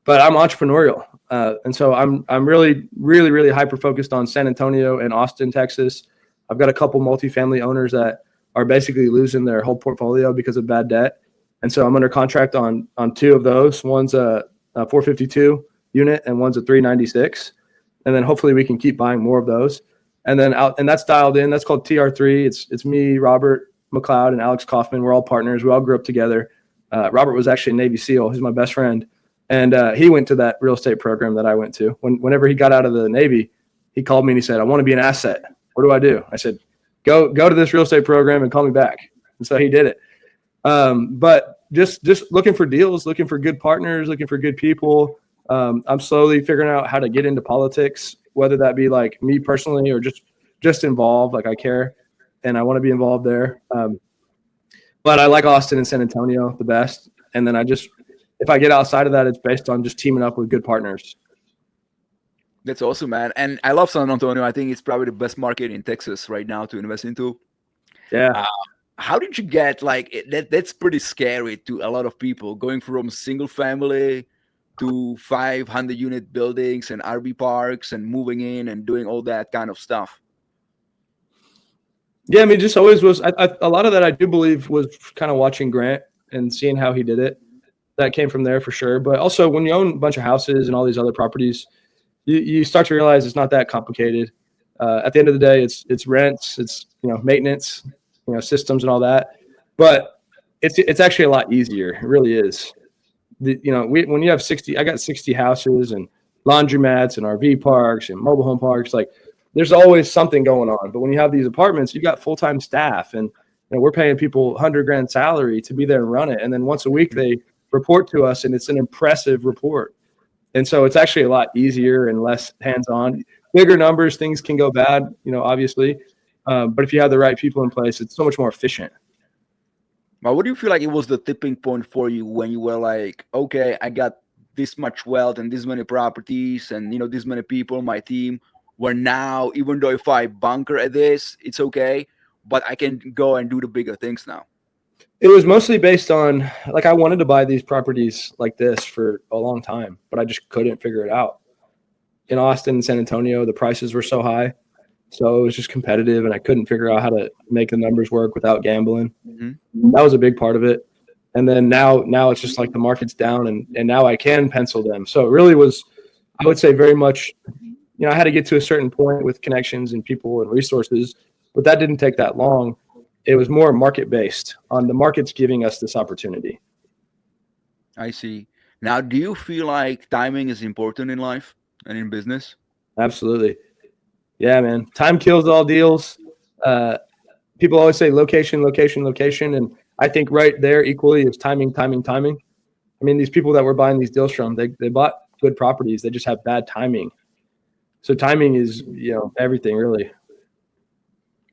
But I'm entrepreneurial, and so I'm really, really, really hyper focused on San Antonio and Austin, Texas. I've got a couple multifamily owners that are basically losing their whole portfolio because of bad debt, and so I'm under contract on 2 of those. One's a 452 unit, and one's a 396. And then hopefully we can keep buying more of those. And then and that's dialed in. That's called TR3. It's me, Robert McLeod, and Alex Kaufman. We're all partners. We all grew up together. Robert was actually a Navy SEAL. He's my best friend. And he went to that real estate program that I went to. Whenever he got out of the Navy, he called me and he said, I want to be an asset. What do I do? I said, go to this real estate program and call me back. And so he did it. But just looking for deals, looking for good partners, looking for good people. I'm slowly figuring out how to get into politics, whether that be like me personally or just involved. Like I care and I want to be involved there. But I like Austin and San Antonio the best. And then if I get outside of that, it's based on just teaming up with good partners. That's awesome, man. And I love San Antonio. I think it's probably the best market in Texas right now to invest into. Yeah. How did you get that's pretty scary to a lot of people, going from single family to 500 unit buildings and RV parks and moving in and doing all that kind of stuff? Yeah, I mean, just always was. A lot of that I do believe was kind of watching Grant and seeing how he did it. That came from there for sure. But also when you own a bunch of houses and all these other properties, you start to realize it's not that complicated. At the end of the day, it's rents, it's maintenance, systems and all that. But it's actually a lot easier. It really is. When you have 60, I got 60 houses and laundromats and RV parks and mobile home parks. Like there's always something going on. But when you have these apartments, you got full-time staff and we're paying people $100,000 salary to be there and run it. And then once a week they report to us and it's an impressive report. And so it's actually a lot easier and less hands-on. Bigger numbers, things can go bad, obviously. But if you have the right people in place, it's so much more efficient. But what do you feel like it was the tipping point for you when you were like, okay, I got this much wealth and this many properties and this many people on my team, where now, even though if I bunker at this, it's okay, but I can go and do the bigger things now? It was mostly based on, like, I wanted to buy these properties like this for a long time, but I just couldn't figure it out. In Austin and San Antonio, the prices were so high. So it was just competitive, and I couldn't figure out how to make the numbers work without gambling. Mm-hmm. That was a big part of it. And then now it's just like the market's down, and now I can pencil them. So it really was, I would say, very much, I had to get to a certain point with connections and people and resources, but that didn't take that long. It was more market-based, on the market's giving us this opportunity. I see. Now, do you feel like timing is important in life and in business? Absolutely. Yeah, man. Time kills all deals. People always say location, location, location. And I think right there equally is timing, timing, timing. I mean, these people that we're buying these deals from, they bought good properties. They just have bad timing. So timing is, everything really.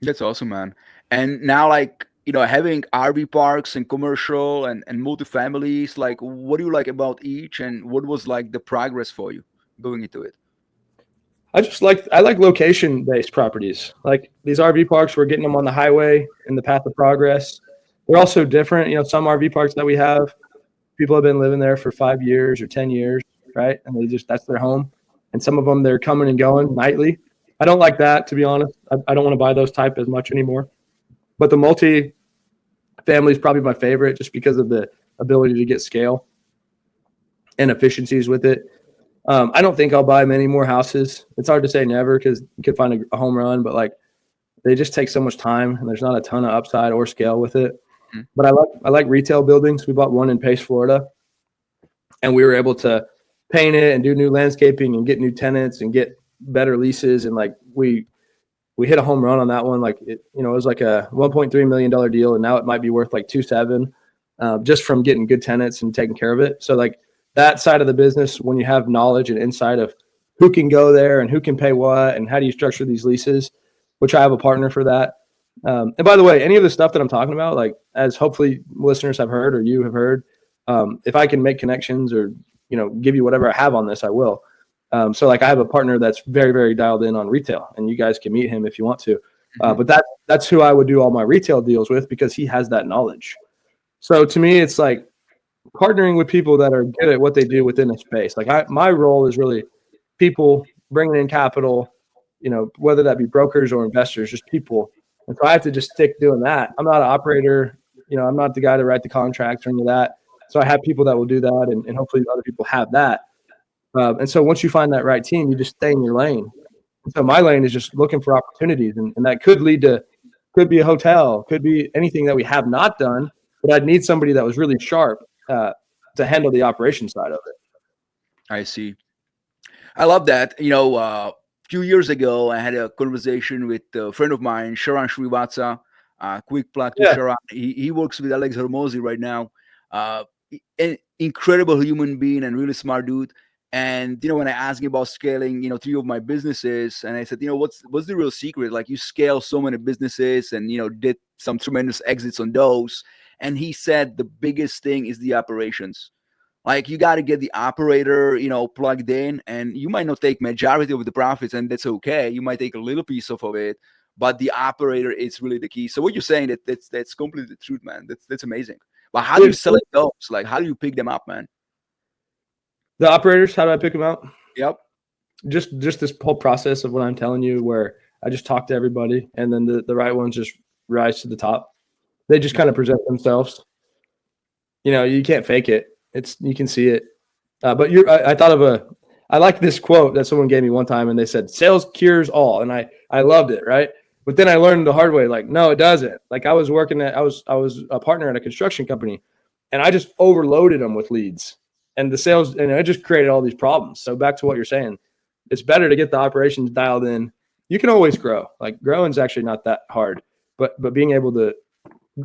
That's awesome, man. And now, like, having RV parks and commercial and multifamilies, like, what do you like about each, and what was like the progress for you going into it? I like location-based properties. Like these RV parks, we're getting them on the highway in the path of progress. They're also different. Some RV parks that we have, people have been living there for 5 years or 10 years, right? And that's their home. And some of them, they're coming and going nightly. I don't like that, to be honest. I don't want to buy those type as much anymore. But the multi-family is probably my favorite, just because of the ability to get scale and efficiencies with it. I don't think I'll buy many more houses. It's hard to say never, because you could find a home run, but like they just take so much time, and there's not a ton of upside or scale with it. Mm-hmm. But I like retail buildings. We bought one in Pace, Florida, and we were able to paint it and do new landscaping and get new tenants and get better leases. And like we hit a home run on that one. Like it was like a $1.3 million deal, and now it might be worth like 2.7, just from getting good tenants and taking care of it. So like, that side of the business, when you have knowledge and insight of who can go there and who can pay what and how do you structure these leases, which I have a partner for that. And by the way, any of the stuff that I'm talking about, like, as hopefully listeners have heard or you have heard, if I can make connections or, give you whatever I have on this, I will. So like I have a partner that's very, very dialed in on retail, and you guys can meet him if you want to. But that's who I would do all my retail deals with, because he has that knowledge. So to me, it's like partnering with people that are good at what they do within a space. Like my role is really people, bringing in capital, whether that be brokers or investors, just people. And so I have to just stick doing that. I'm not an operator. I'm not the guy to write the contracts or any of that. So I have people that will do that, and hopefully other people have that. And so once you find that right team, you just stay in your lane. And so my lane is just looking for opportunities, and that could be a hotel, could be anything that we have not done, but I'd need somebody that was really sharp to handle the operation side of it. I see. I love that. A few years ago, I had a conversation with a friend of mine, Sharan Srivatsa. Quick plug to Sharan. He works with Alex Hermosi right now. An incredible human being and really smart dude. And when I asked him about scaling, 3 of my businesses, and I said, what's the real secret? Like, you scale so many businesses, and did some tremendous exits on those. And he said the biggest thing is the operations. Like, you got to get the operator, plugged in, and you might not take majority of the profits, and that's okay. You might take a little piece of it, but the operator is really the key. So what you're saying, that's completely the truth, man. That's amazing. But how do you select those? Like, how do you pick them up, man? The operators, how do I pick them out? Yep. Just this whole process of what I'm telling you, where I just talk to everybody, and then the right ones just rise to the top. They just kind of present themselves. You can't fake it. You can see it. But I like this quote that someone gave me one time, and they said, "Sales cures all." And I loved it. Right. But then I learned the hard way, like, no, it doesn't. Like I was a partner at a construction company, and I just overloaded them with leads, and the sales, and it just created all these problems. So back to what you're saying, it's better to get the operations dialed in. You can always grow. Like, growing is actually not that hard, but being able to,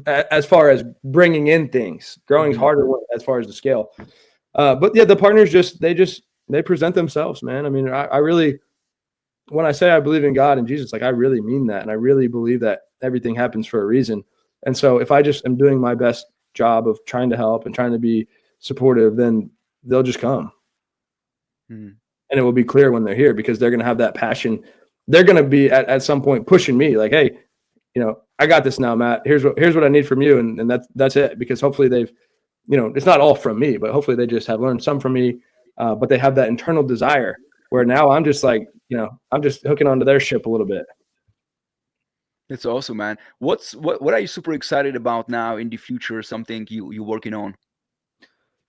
as far as bringing in things, growing is harder as far as the scale. But yeah, the partners they they present themselves, man. I mean, I really, when I say I believe in God and Jesus, like I really mean that. And I really believe that everything happens for a reason. And so if I just am doing my best job of trying to help and trying to be supportive, then they'll just come. And it will be clear when they're here because they're going to have that passion. They're going to be at some point pushing me like, hey, you know, I got this now, Matt. Here's what I need from you. And that's it. Because hopefully they've, you know, it's not all from me, but hopefully they just have learned some from me. But they have that internal desire where now I'm just like, you know, I'm just hooking onto their ship a little bit. It's awesome, man. What are you super excited about now in the future? Something you're working on?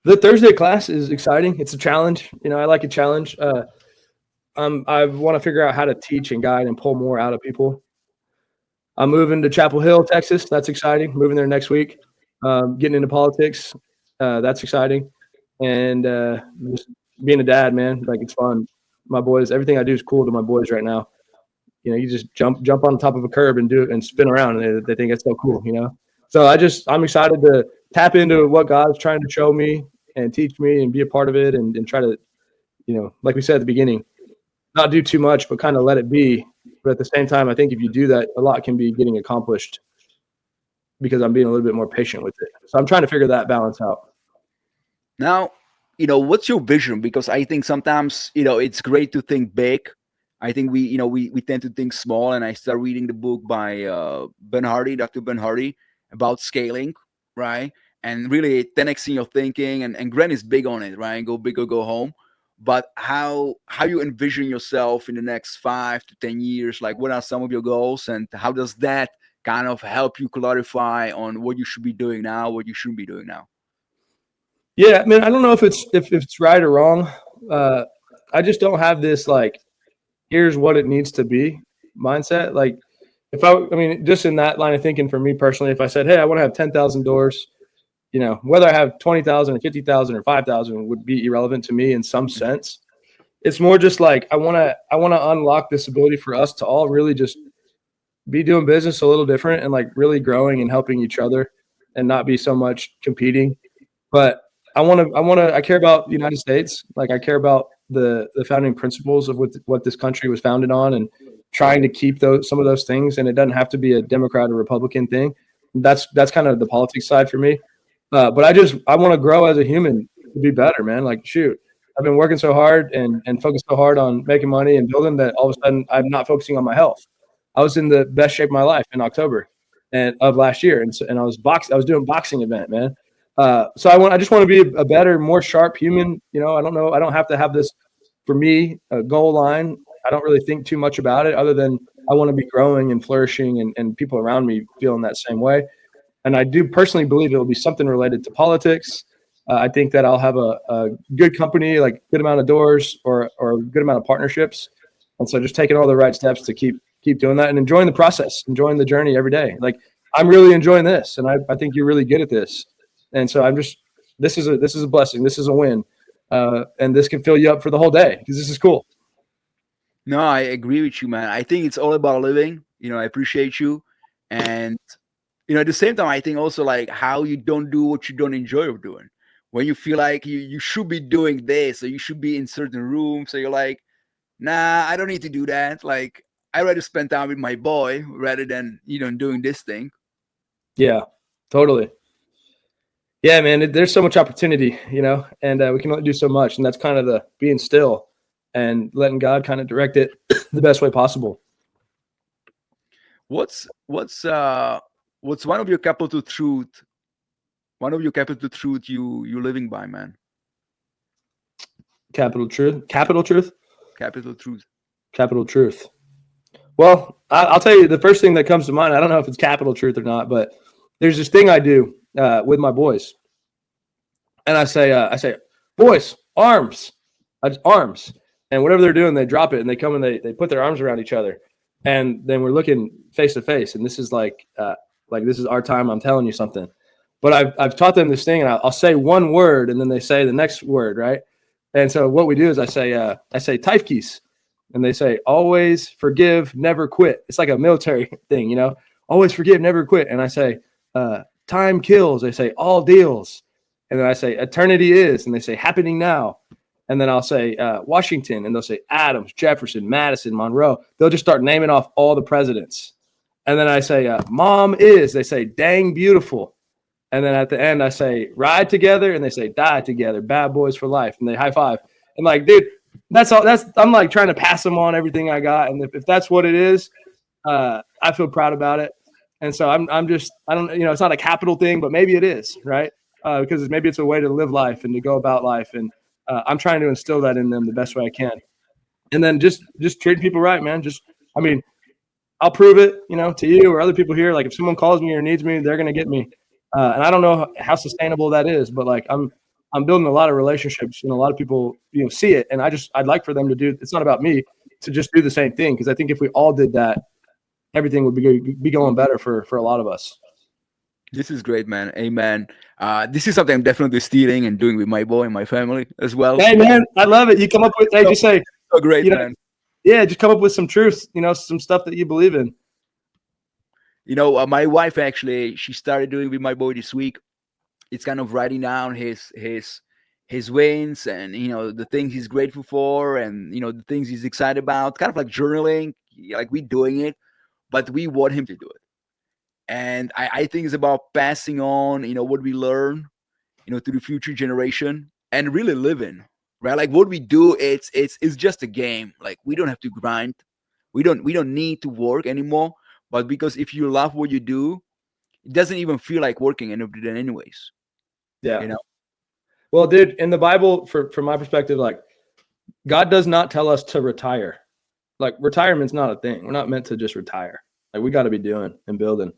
The Thursday class is exciting. It's a challenge. You know, I like a challenge. I want to figure out how to teach and guide and pull more out of people. I'm moving to Chapel Hill, Texas. That's exciting. Moving there next week. Getting into politics. That's exciting. And just being a dad, man, like it's fun. My boys, everything I do is cool to my boys right now. You know, you just jump on top of a curb and do it and spin around, and they think it's so cool, you know. So I'm excited to tap into what God's trying to show me and teach me and be a part of it and try to, you know, like we said at the beginning, not do too much, but kind of let it be. But at the same time, I think if you do that, a lot can be getting accomplished because I'm being a little bit more patient with it. So I'm trying to figure that balance out. Now, you know, what's your vision? Because I think sometimes, you know, it's great to think big. I think we tend to think small. And I start reading the book by Dr. Ben Hardy, about scaling, right? And really 10xing your thinking. And Grant is big on it, right? Go big or go home. But how you envision yourself in the next 5 to 10 years? Like, what are some of your goals, and how does that kind of help you clarify on what you should be doing now, what you shouldn't be doing now? Yeah, I mean, I don't know if it's right or wrong. I just don't have this like, here's what it needs to be mindset. Like I mean, just in that line of thinking for me personally, if I said, hey, I want to have 10,000 doors, you know, whether I have 20,000 or 50,000 or 5,000 would be irrelevant to me in some sense. It's more just like, I want to unlock this ability for us to all really just be doing business a little different and like really growing and helping each other and not be so much competing. But I care about the United States. Like I care about the founding principles of what this country was founded on and trying to keep some of those things. And it doesn't have to be a Democrat or Republican thing. That's kind of the politics side for me. But I want to grow as a human to be better, man. Like, shoot, I've been working so hard and focused so hard on making money and building that all of a sudden I'm not focusing on my health. I was in the best shape of my life in October of last year. And I was doing a boxing event, man. So I just want to be a better, more sharp human. You know, I don't have to have this, for me, a goal line. I don't really think too much about it other than I want to be growing and flourishing and people around me feeling that same way. And I do personally believe it will be something related to politics. I think that I'll have a good company, like good amount of doors or a good amount of partnerships. And so just taking all the right steps to keep doing that and enjoying the process, enjoying the journey every day. Like I'm really enjoying this. And I think you're really good at this. And so this is a blessing. This is a win. And this can fill you up for the whole day because this is cool. No, I agree with you, man. I think it's all about living. You know, I appreciate you. And, you know, at the same time, I think also like how you don't do what you don't enjoy doing. When you feel like you should be doing this or you should be in certain rooms. So you're like, nah, I don't need to do that. Like, I'd rather spend time with my boy rather than, you know, doing this thing. Yeah, totally. Yeah, man, there's so much opportunity, you know, and we can only do so much. And that's kind of the being still and letting God kind of direct it the best way possible. What's one of your capital truth? One of your capital truth you living by, man. Capital truth. Capital truth. Capital truth. Well, I'll tell you the first thing that comes to mind. I don't know if it's capital truth or not, but there's this thing I do with my boys, and I say, boys, arms, and whatever they're doing, they drop it and they come and they put their arms around each other, and then we're looking face to face, and this is like this is our time. I'm telling you something, but I've taught them this thing, and I'll say one word, and then they say the next word, right? And so what we do is I say Teifkes. And they say, always forgive, never quit. It's like a military thing, you know, always forgive, never quit. And I say, time kills. They say, all deals. And then I say, eternity is. And they say, happening now. And then I'll say Washington, and they'll say Adams, Jefferson, Madison, Monroe. They'll just start naming off all the presidents. And then I say, Mom is. They say, dang beautiful. And then at the end, I say, ride together. And they say, die together. Bad boys for life. And they high five. And like, dude, that's all. I'm like trying to pass them on everything I got. And if that's what it is, I feel proud about it. And so I'm just, I don't, it's not a capital thing, but maybe it is, right? Because maybe it's a way to live life and to go about life. And I'm trying to instill that in them the best way I can. And then just treating people right, man. I'll prove it, to you or other people here. Like if someone calls me or needs me, they're going to get me. And I don't know how sustainable that is, but like I'm building a lot of relationships, and a lot of people, see it. And I'd like for them to do, it's not about me, to just do the same thing. Because I think if we all did that, everything would be going better for a lot of us. This is great, man. Amen. This is something I'm definitely stealing and doing with my boy and my family as well. Hey, man, I love it. You come up with, just say, so great, man. Yeah, just come up with some truth, some stuff that you believe in. My wife actually, she started doing with my boy this week. It's kind of writing down his wins and the things he's grateful for, and the things he's excited about. Kind of like journaling, like we doing it, but we want him to do it. And I think it's about passing on, what we learn, to the future generation, and really living, right? Like what we do, it's just a game. Like we don't have to grind. We don't need to work anymore. But because if you love what you do, it doesn't even feel like working anyways. Yeah. Well, dude, in the Bible, from my perspective, like God does not tell us to retire. Like retirement's not a thing. We're not meant to just retire. Like we got to be doing and building.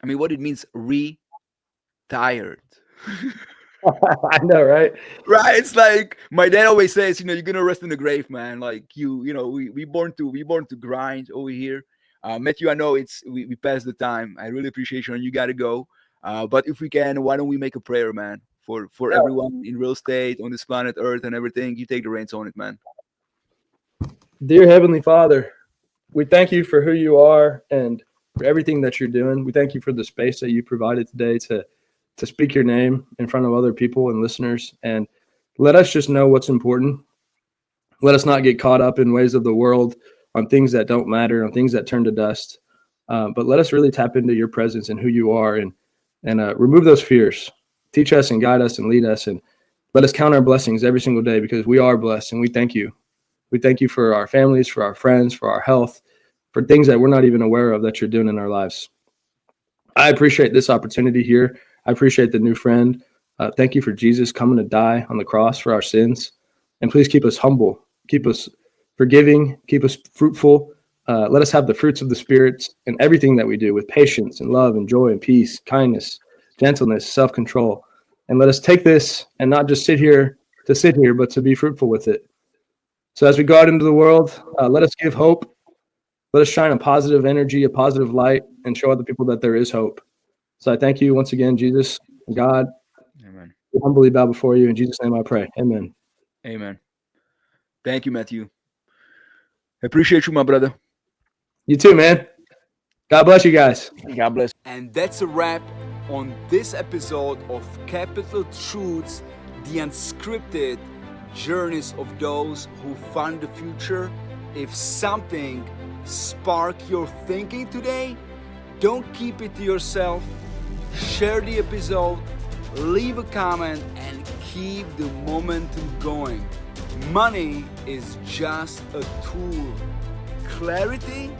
I mean, what it means, retired. I know, right? Right. It's like my dad always says, you're gonna rest in the grave, man. Like we born to grind over here. Matthew, I know we passed the time. I really appreciate you, and you gotta go. But if we can, why don't we make a prayer, man, for everyone in real estate on this planet Earth and everything? You take the reins on it, man. Dear Heavenly Father, we thank you for who you are and for everything that you're doing. We thank you for the space that you provided today to speak your name in front of other people and listeners, and let us just know what's important. Let us not get caught up in ways of the world, on things that don't matter, on things that turn to dust. But let us really tap into your presence and who you are, and remove those fears. Teach us and guide us and lead us, and let us count our blessings every single day, because we are blessed, and we thank you. We thank you for our families, for our friends, for our health, for things that we're not even aware of that you're doing in our lives. I appreciate this opportunity here. I appreciate the new friend. Thank you for Jesus coming to die on the cross for our sins. And please keep us humble. Keep us forgiving. Keep us fruitful. Let us have the fruits of the Spirit in everything that we do, with patience and love and joy and peace, kindness, gentleness, self-control. And let us take this and not just sit here, but to be fruitful with it. So as we go out into the world, let us give hope. Let us shine a positive energy, a positive light, and show other people that there is hope. So I thank you once again, Jesus and God. Amen. We humbly bow before you. In Jesus' name I pray. Amen. Amen. Thank you, Matthew. I appreciate you, my brother. You too, man. God bless you guys. God bless. And that's a wrap on this episode of Capital Truths, the unscripted journeys of those who find the future. If something sparked your thinking today, don't keep it to yourself. Share the episode, leave a comment, and keep the momentum going. Money is just a tool. Clarity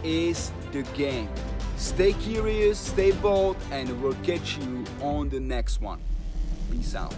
is the game. Stay curious, stay bold, and we'll catch you on the next one. Peace out.